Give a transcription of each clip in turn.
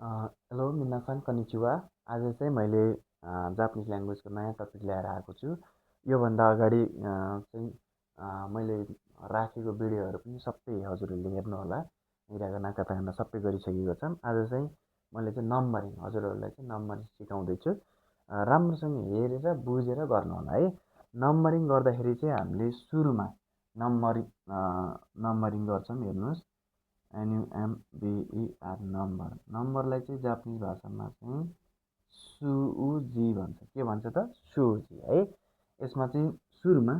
Hello मिनासन कनिचिवा। आज चाहिँ मैले जापानिज ल्याङ्ग्वेजको नयाँ टपिक ल्याएर आएको छु। योभन्दा अगाडि चाहिँ मैले राखेको भिडियोहरू पनि सबै हजुरहरूले हेर्नुहोला। हिरागा नाकाताकाना सबै गरिसकेको छन्। आज चाहिँ मैले चाहिँ नम्बरिङ हजुरहरूलाई चाहिँ नम्बरिङ सिकाउँदैछु। राम्रोसँग हेरेर बुझेर गर्नुहोला है। नम्बरिङ गर्दाखेरि चाहिँ हामीले सुरुमा नम्बरिङ गर्छौँ। हेर्नुहोस्, NUMBER नम्बर। नम्बरलाई चाहिँ जापानिज भाषामा चाहिँ सुजी भन्छ। के भन्छ त? सुजी है। यसमा चाहिँ सुरुमा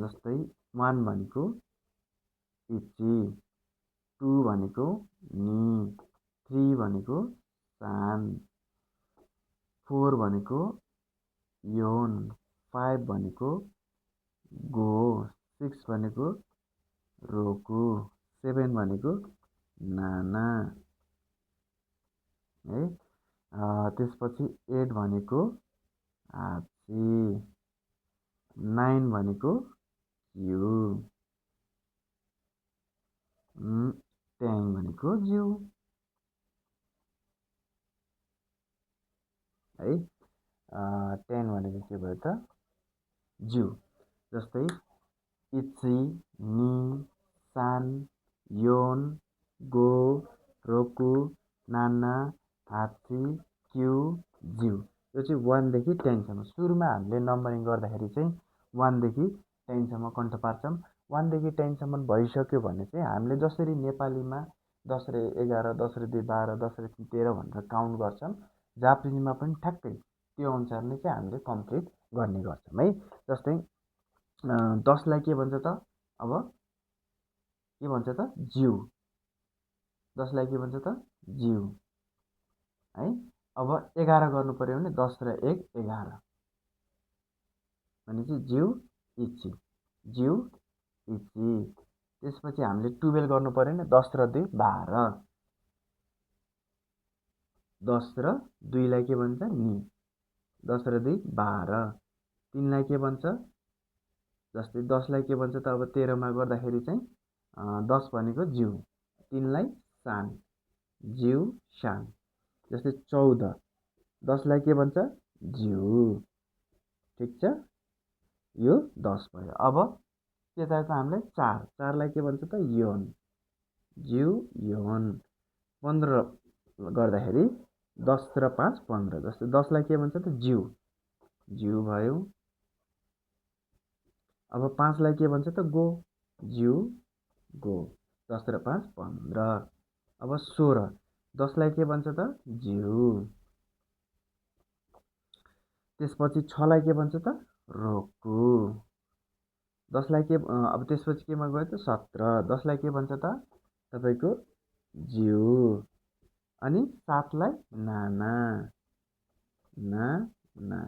जस्तै 1 भनेको इची, 2 भनेको नि, 3 भनेको सान, 4 भनेको योन, 5 भनेको गो, 6 भनेको रोकु, 7 भनेको नाना है। त्यसपछि 8 भनेको आची, 9 भनेको क्यु, 10 भनेको ज्यू है। 10 भनेको के भयो त? ज्यू। जस्तै इची, नि, सान, योन, गो, रोकु, नाना, हाची, क्यु, ज्यू। यो चाहिँ 1 देखि 10 सम्म। सुरुमा हामीले नम्बरिङ गर्दाखेरि चाहिँ 1 देखि 10 सम्म कण्ठ पार्छौँ। 1 देखि 10 सम्म भइसक्यो भने चाहिँ हामीले जसरी नेपालीमा 10 र 11, 10 र 2 12, 10 र 3 13 भनेर काउन्ट गर्छौँ, जापानिजमा पनि ठ्याक्कै त्यो अनुसार नै चाहिँ हामीले कम्प्लिट गर्ने गर्छौँ है। जस्तै 10 लाई के भन्छ त? अब के भन्छ त? ज्यू। 10 लाई के भन्छ त? ज्यू है। अब 11 गर्नु पर्यो भने 10 र 1 11 भनेपछि ज्यू इची, ज्यू इची। त्यसपछि हामीले 12 गर्नु पर्यो भने 10 र 2 12, 10 र 2 लाई के भन्छ? नि, 10 र 2 12, 3 लाई के भन्छ? जस्तै 10 लाई के भन्छ त? अब 13 मा गर्दाखेरि चाहिँ 10 भनेको ज्यू, 3 लाई सान, ज्यू सान। जस्तै 14, 10 लाई के भन्छ? ज्यू। ठिक छ, यो 10 भयो। अब के चाहिन्छ हामीलाई? 4, 4 लाई के भन्छ त? योन, ज्यू योन। 15 गर्दाखेरि 10 र 5 15। जस्तै 10 लाई के भन्छ त? ज्यू, ज्यू भयो। अब 5 लाई के भन्छ त? गो, ज्यू गो। 10 र 5 15। अब 16, 10 लाई के भन्छ त? ज्यू। त्यसपछि 6 लाई के भन्छ त? रोकु। 10 लाई के अब त्यसपछि केमा गयो त? 17, 10 लाई के भन्छ त? तपाईँको ज्यू। अनि 7 लाई नाना, नाना,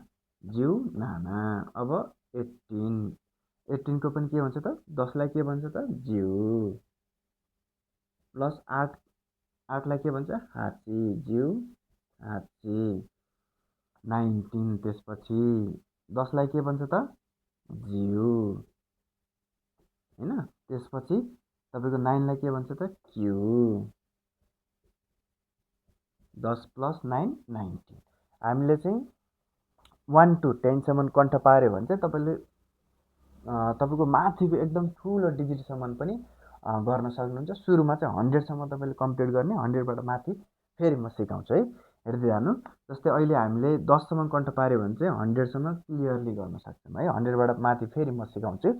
ज्यू नाना। अब 18, 18 को पनि के भन्छ त? 10 लाई के भन्छ त? ज्यू। प्लस 8, 8 लाई के भन्छ? हाची, ज्यू हाची। 19, त्यसपछि 10 लाई के भन्छ त? ज्यू होइन। त्यसपछि तपाईँको 9 लाई के भन्छ त? क्यू। 10 प्लस 9 19। हामीले चाहिँ 1 to 10 सम्म कण्ठ पार्यो भने चाहिँ तपाईँले तपाईँको माथिको एकदम ठुलो डिजिटसम्म पनि गर्न सक्नुहुन्छ। सुरुमा चाहिँ 100 सम्म तपाईँले कम्प्लिट गर्ने, 100 बाट माथि फेरि म सिकाउँछु है। हेर्दै जानु। जस्तै अहिले हामीले 10 सम्म कण्ठ पार्यो भने चाहिँ 100 सम्म क्लियरली गर्न सक्छौँ है। 100 बाट माथि फेरि म सिकाउँछु।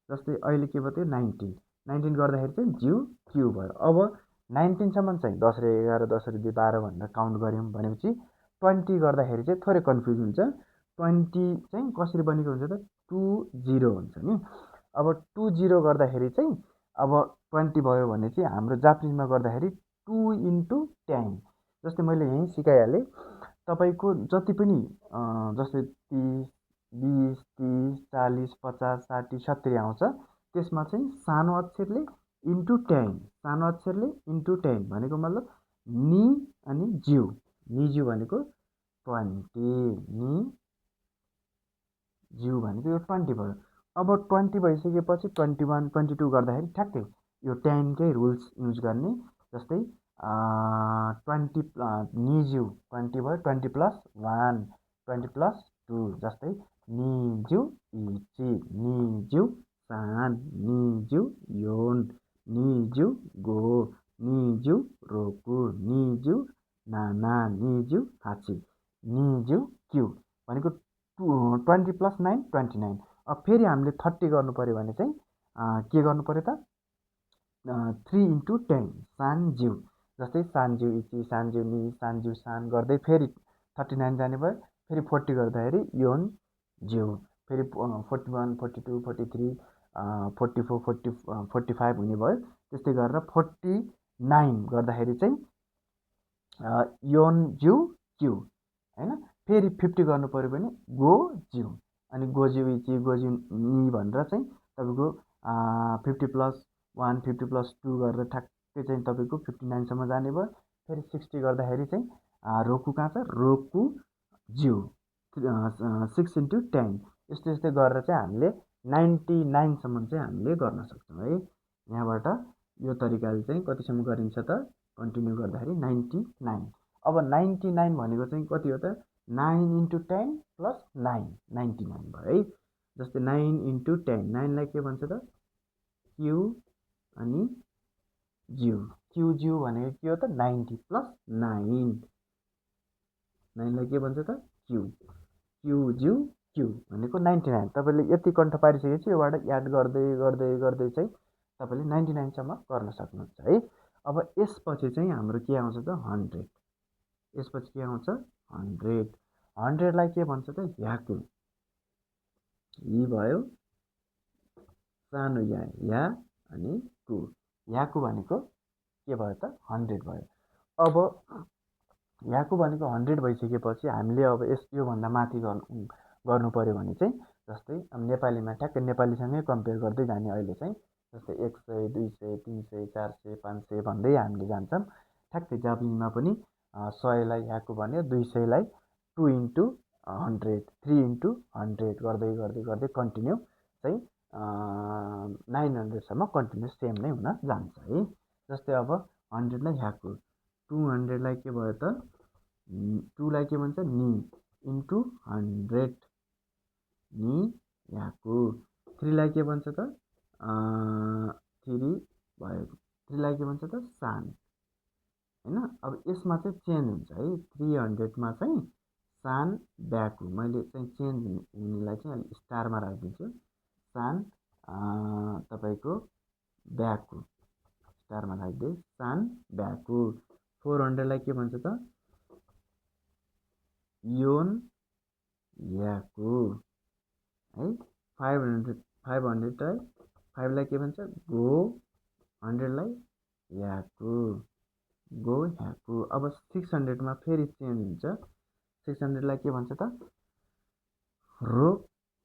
जस्तै अहिले के भयो? 19, 19 गर्दाखेरि चाहिँ ज्यू क्यू भयो। अब 19 सम्म चाहिँ 10 र 11, 10 र 2 12 भनेर काउन्ट गऱ्यौँ भनेपछि 20 गर्दाखेरि चाहिँ थोरै कन्फ्युज हुन्छ। 20 चाहिँ कसरी बनेको हुन्छ त? 20 हुन्छ नि। अब 20 गर्दाखेरि चाहिँ अब 20 भयो भने चाहिँ हाम्रो जापानिजमा गर्दाखेरि 2 into 10। जस्तै मैले यहीँ सिकाइहालेँ। तपाईँको जति पनि जस्तै 30, 20, 30, 40, 50, 60, 70 आउँछ, त्यसमा चाहिँ सानो अक्षरले इन्टु 10, सानो अक्षरले इन्टु 10 भनेको मतलब नि अनि ज्यू, निज्यू भनेको 20, नि ज्यू भनेको यो 20 भयो। अब 20 भइसकेपछि 21, 22 गर्दाखेरि ठ्याक्कै यो 10 कै रुल्स युज गर्ने। जस्तै 20 निज्यू 20 भयो, 20 + 1 20 + 2 जस्तै निज्यू इची, निज्यू सान, निज्यू योन, निज्यू गो, निज्यू रोकु, निज्यू नाना, निज्यू हाची, निज्यू क्यु भनेको 20 + 9 29। अब फेरि हामीले 30 गर्नु पऱ्यो भने चाहिँ के गर्नु पऱ्यो त 3 × 10 सानज्यू, जस्तै सानज्यू इची, सानज्यू नि, सानज्यू सान गर्दै फेरि 39 जाने भयो। फेरि 40 गर्दाखेरि योन ज्यू, फेरि 41 42 43 44 45 हुने भयो। त्यस्तै गरेर 49 गर्दाखेरि चाहिँ योन ज्यू क्यु होइन। फेरि 50 गर्नु पऱ्यो भने गो ज्यू, अनि गोज्यू इची गोज्यू नि भनेर चाहिँ तपाईँको 50 + 1 50 + 2 गरेर ठ्याक्कै चाहिँ तपाईँको 59सम्म जाने भयो। फेरि 60 गर्दाखेरि चाहिँ रोकु कहाँ छ, रोकु ज्यू 6 × 10 यस्तो यस्तै गरेर चाहिँ हामीले 99सम्म चाहिँ हामीले गर्न सक्छौँ है। यहाँबाट यो तरिकाले चाहिँ कतिसम्म गरिन्छ त कन्टिन्यू गर्दाखेरि 99। अब 99 भनेको चाहिँ कति हो त 9 × 10 + 9 99 भयो है। जस्तै 9 × 10 9लाई के भन्छ त क्यु अनि ज्यू, क्यु ज्यू भनेको के हो त 90 + 9 9लाई के भन्छ त क्यु, क्यु ज्यू क्यु भनेको 99। तपाईँले यति कण्ठ पारिसकेपछि योबाट याद गर्दै गर्दै गर्दै चाहिँ तपाईँले 99सम्म गर्न सक्नुहुन्छ है। अब यसपछि चाहिँ हाम्रो के आउँछ त 100, यसपछि के आउँछ 100, 100लाई के भन्छ त याकु, यी भयो सानो या अनि कु, याकु भनेको के भयो त 100 भयो। अब याकु भनेको 100 भइसकेपछि हामीले अब योभन्दा माथि गर्नु पऱ्यो भने चाहिँ जस्तै अब नेपालीमा ठ्याक्कै नेपालीसँगै कम्पेयर गर्दै जाने अहिले चाहिँ जस्तै 100 200 300 400 500 भन्दै हामीले जान्छौँ। ठ्याक्कै जाभलिनमा पनि 100लाई याकु भन्यो, 200लाई 2 × 100 3 × 100 गर्दै गर्दै गर्दै कन्टिन्यू चाहिँ 900सम्म कन्टिन्यू सेम नै हुन जान्छ है। जस्तै अब 100लाई याकु, 200लाई के भयो त 2लाई के भन्छ नि × 100 नि याकु, 3लाई के भन्छ त 3 भयो, 3लाई के भन्छ त सान होइन। अब यसमा चाहिँ चेन्ज हुन्छ है, 300मा चाहिँ सान ब्याकु, मैले चाहिँ चेन्ज हुनेलाई चाहिँ अलिक स्टारमा राखिदिन्छु, सान तपाईँको ब्याकु स्टारमा राखिदिएँ, सान ब्याकु। 400लाई के भन्छ त योन याकु है। 500लाई 5लाई के भन्छ गो, 100लाई याकु, गो याकु। अब 600मा फेरि चेन्ज हुन्छ, 600लाई के भन्छ त रो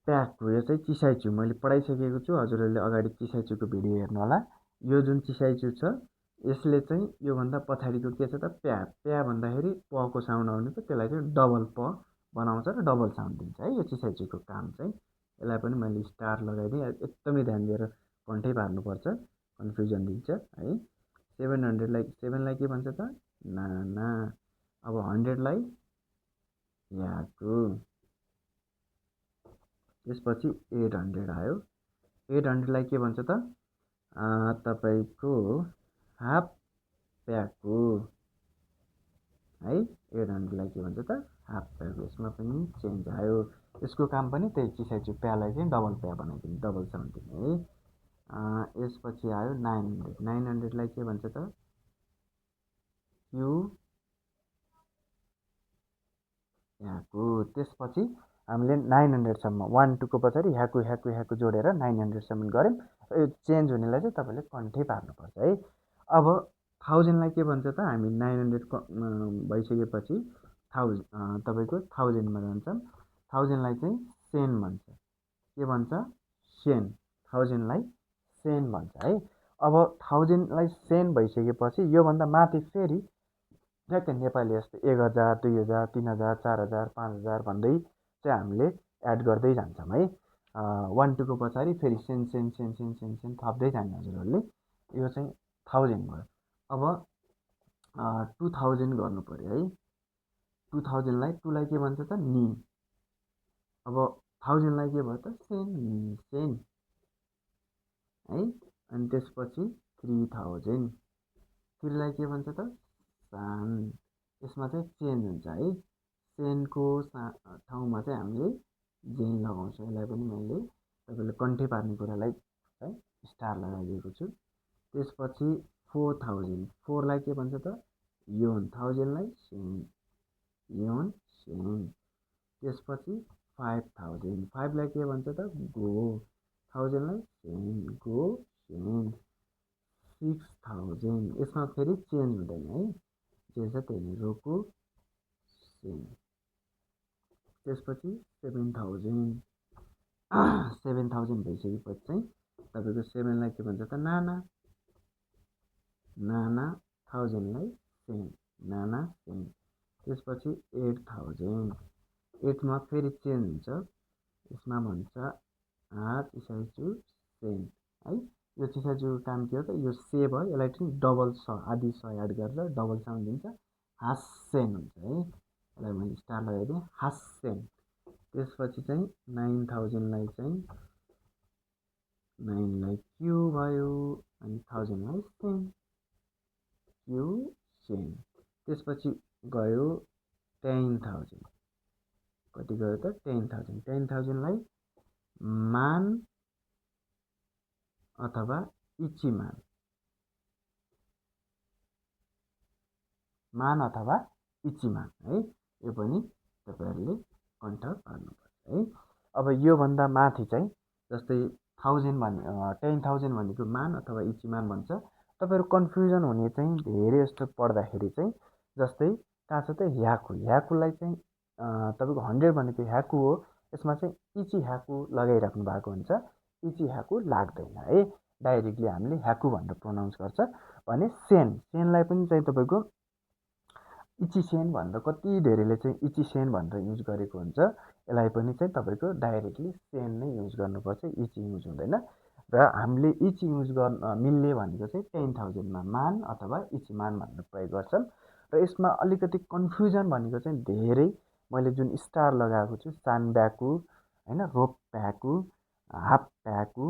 प्याकु, यो चाहिँ चिसाइचु, मैले पढाइसकेको छु, हजुरहरूले अगाडि चिसाइचुको भिडियो हेर्नु होला। यो जुन चिसाइचु छ यसले चाहिँ योभन्दा पछाडिको के छ त प्या, प्या भन्दाखेरि पको साउन्ड आउने त त्यसलाई चाहिँ डबल प बनाउँछ र डबल साउन्ड दिन्छ है। यो चिसाइचुको काम चाहिँ यसलाई पनि मैले स्टार लगाइदिएँ, एकदमै ध्यान दिएर कन्ठै पार्नुपर्छ, कन्फ्युजन दिन्छ है। 700लाई के भन्छ त नाना। अब 100लाई याकु, त्यसपछि 800 आयो, 800लाई के भन्छ त तपाईँको हाफ प्याकु है। 800लाई के भन्छ त हाफ प्याकु, यसमा पनि चेन्ज आयो। यसको काम पनि त्यही चिसाइचु प्यालाई चाहिँ डबल प्या बनाइदिने, डबल साउन्ड दिने है। यसपछि आयो 900, 900लाई के भन्छ त क्यु याकु। त्यसपछि हामीले 900सम्म 1 2को पछाडि ह्याकु ह्याकु ह्याकु जोडेर 900सम्म गऱ्यौँ। यो चेन्ज हुनेलाई चाहिँ तपाईँले कन्ठै पार्नुपर्छ है। अब 1000लाई के भन्छ त हामी 900 भइसकेपछि तपाईँको 1000मा जान्छौँ। 1000लाई चाहिँ सेन भन्छ, के भन्छ सेन, 1000लाई सेन भन्छ है। अब 1000लाई सेन भइसकेपछि योभन्दा माथि फेरि ठ्याक्कै नेपाली जस्तै 1000 2000 3000 4000 5000 भन्दै चाहिँ हामीले एड गर्दै जान्छौँ है। 1 2को पछाडि फेरि सेन सेन सेन सेन सेन सेन थप्दै जाने हजुरहरूले। यो चाहिँ 1000 भयो। अब 2000 गर्नु पऱ्यो है। 2000लाई टूलाई के भन्छ त नि। अब 1000लाई के भयो त सेन सेन है। अनि त्यसपछि 3000 थ्रीलाई के भन्छ त सान। यसमा चाहिँ चेन्ज हुन्छ है। सेनको ठाउँमा चाहिँ हामीले जेन लगाउँछौँ। यसलाई पनि मैले तपाईँले कन्ठे पार्ने कुरालाई है स्टार लगाइदिएको छु। त्यसपछि 4000 फोरलाई के भन्छ त योन। 1000लाई सेन योन सेन। त्यसपछि 5000 फाइभलाई के भन्छ त गो। 1000लाई सेन गो सेन। 6000 यसमा फेरि चेन्ज हुँदैन है, जे छ त्यही नै रोको सेन। त्यसपछि 7000 7000 भइसकेपछि चाहिँ तपाईँको 7लाई के भन्छ त नाना नाना। 1000लाई सेन नाना सेन। त्यसपछि 8000 8मा फेरि चेन्ज हुन्छ। यसमा भन्छ हात इसाइचु सेन है। यो चिसाइचुको काम के हो त यो से भयो, यसलाई चाहिँ डबल स आदि स एड गरेर डबल साउन्ड दिन्छ हास्सेन हुन्छ है। यसलाई मैले स्टार लगाइदिएँ हास्सेन। त्यसपछि चाहिँ 9000लाई चाहिँ 9लाई क्यु भयो अनि 1000लाई सेन क्यु सेन। त्यसपछि गयो 10000 कति गयो त 10000 10000लाई मान अथवा इचिमान मान अथवा इचिमान है। यो पनि तपाईँहरूले कन्ठ पार्नुपर्छ है। अब योभन्दा माथि चाहिँ जस्तै 10,000 भनेको मान अथवा इचिमान भन्छ। तपाईँहरू कन्फ्युजन हुने चाहिँ धेरै जस्तो पढ्दाखेरि चाहिँ जस्तै कहाँ छ त ह्याकु। ह्याकुलाई चाहिँ तपाईँको 100 भनेको ह्याकु हो। यसमा चाहिँ इची ह्याकु लगाइराख्नु भएको हुन्छ। इची ह्याकु लाग्दैन है। डाइरेक्टली हामीले ह्याकु भनेर प्रोनाउन्स गर्छ भने सेन। सेनलाई पनि चाहिँ तपाईँको इची सेन भनेर कति धेरैले चाहिँ इची सेन भनेर युज गरेको हुन्छ। यसलाई पनि चाहिँ तपाईँको डाइरेक्टली सेन नै युज गर्नुपर्छ, इची युज हुँदैन। र हामीले इची युज गर्न मिल्ने भनेको चाहिँ 10000मा मान अथवा इचीमान भनेर प्रयोग गर्छन्। र यसमा अलिकति कन्फ्युजन भनेको चाहिँ धेरै मैले जुन स्टार लगाएको छु सानब्याकु होइन, रोप्प्याकु, हाप्प्याकु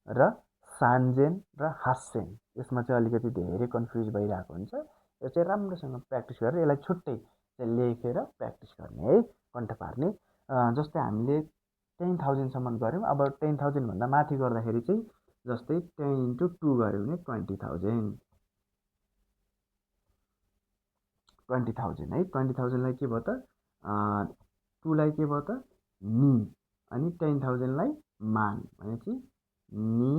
र सान्जेन र हास्सेन, यसमा चाहिँ अलिकति धेरै कन्फ्युज भइरहेको हुन्छ। यो चाहिँ राम्रोसँग प्र्याक्टिस गरेर यसलाई छुट्टै चाहिँ लेखेर प्र्याक्टिस गर्ने है, कन्ठ पार्ने। जस्तै हामीले 10000सम्म गऱ्यौँ। अब 10000भन्दा माथि गर्दाखेरि चाहिँ जस्तै 10 × 2 गऱ्यो भने 20000 20000 है। 20000लाई के भयो त 2लाई के भयो त नि अनि 10000लाई मान भनेपछि नि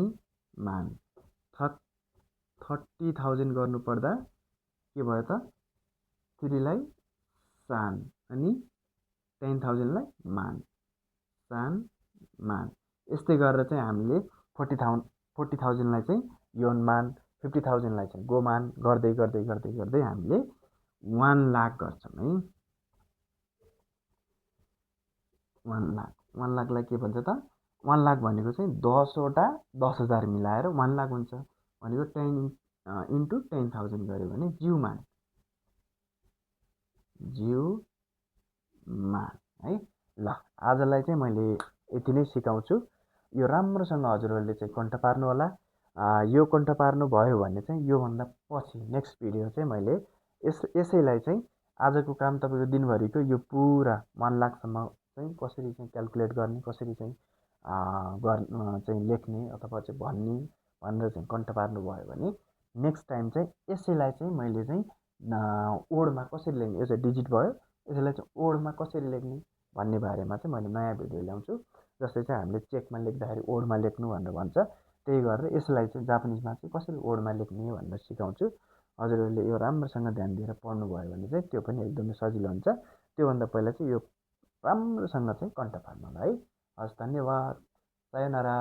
मान। 30,000 गर्नुपर्दा के भयो त 3लाई सान अनि 10,000लाई मान सान मान। यस्तै गरेर चाहिँ हामीले 40,000लाई चाहिँ योनमान, 50,000लाई चाहिँ गोमान गर्दै गर्दै गर्दै गर्दै हामीले 1,00,000 गर्छौँ है। 1,00,000 1,00,000लाई के भन्छ त 1,00,000 भनेको चाहिँ 10वटा 10,000 मिलाएर 1,00,000 हुन्छ भनेको 10 × 10,000 गऱ्यो भने ज्यूमान ज्यूमान है। ल आजलाई चाहिँ मैले यति नै सिकाउँछु। यो राम्रोसँग हजुरहरूले चाहिँ कन्ठ पार्नु होला। यो कन्ठ पार्नु भयो भने चाहिँ योभन्दा पछि नेक्स्ट भिडियो चाहिँ मैले यसैलाई चाहिँ आजको काम तपाईँको दिनभरिको यो पुरा 1,00,000सम्म चाहिँ कसरी चाहिँ क्यालकुलेट गर्ने, कसरी चाहिँ चाहिँ लेख्ने अथवा चाहिँ भन्ने भनेर चाहिँ कन्ठ पार्नु भयो भने नेक्स्ट टाइम चाहिँ यसैलाई चाहिँ मैले चाहिँ ओडमा कसरी लेख्ने, यो चाहिँ डिजिट भयो, यसैलाई चाहिँ ओडमा कसरी लेख्ने भन्ने बारेमा चाहिँ मैले नयाँ भिडियो ल्याउँछु। जस्तै चाहिँ हामीले चेकमा लेख्दाखेरि ओडमा लेख्नु भनेर भन्छ, त्यही गरेर यसलाई चाहिँ जापानिजमा चाहिँ कसरी ओडमा लेख्ने भनेर सिकाउँछु। हजुरहरूले यो राम्रोसँग ध्यान दिएर पढ्नुभयो भने चाहिँ त्यो पनि एकदमै सजिलो हुन्छ। त्योभन्दा पहिला चाहिँ यो राम्रोसँग चाहिँ कन्ठ पार्नु होला है। हस्, धन्यवाद। सायोनारा।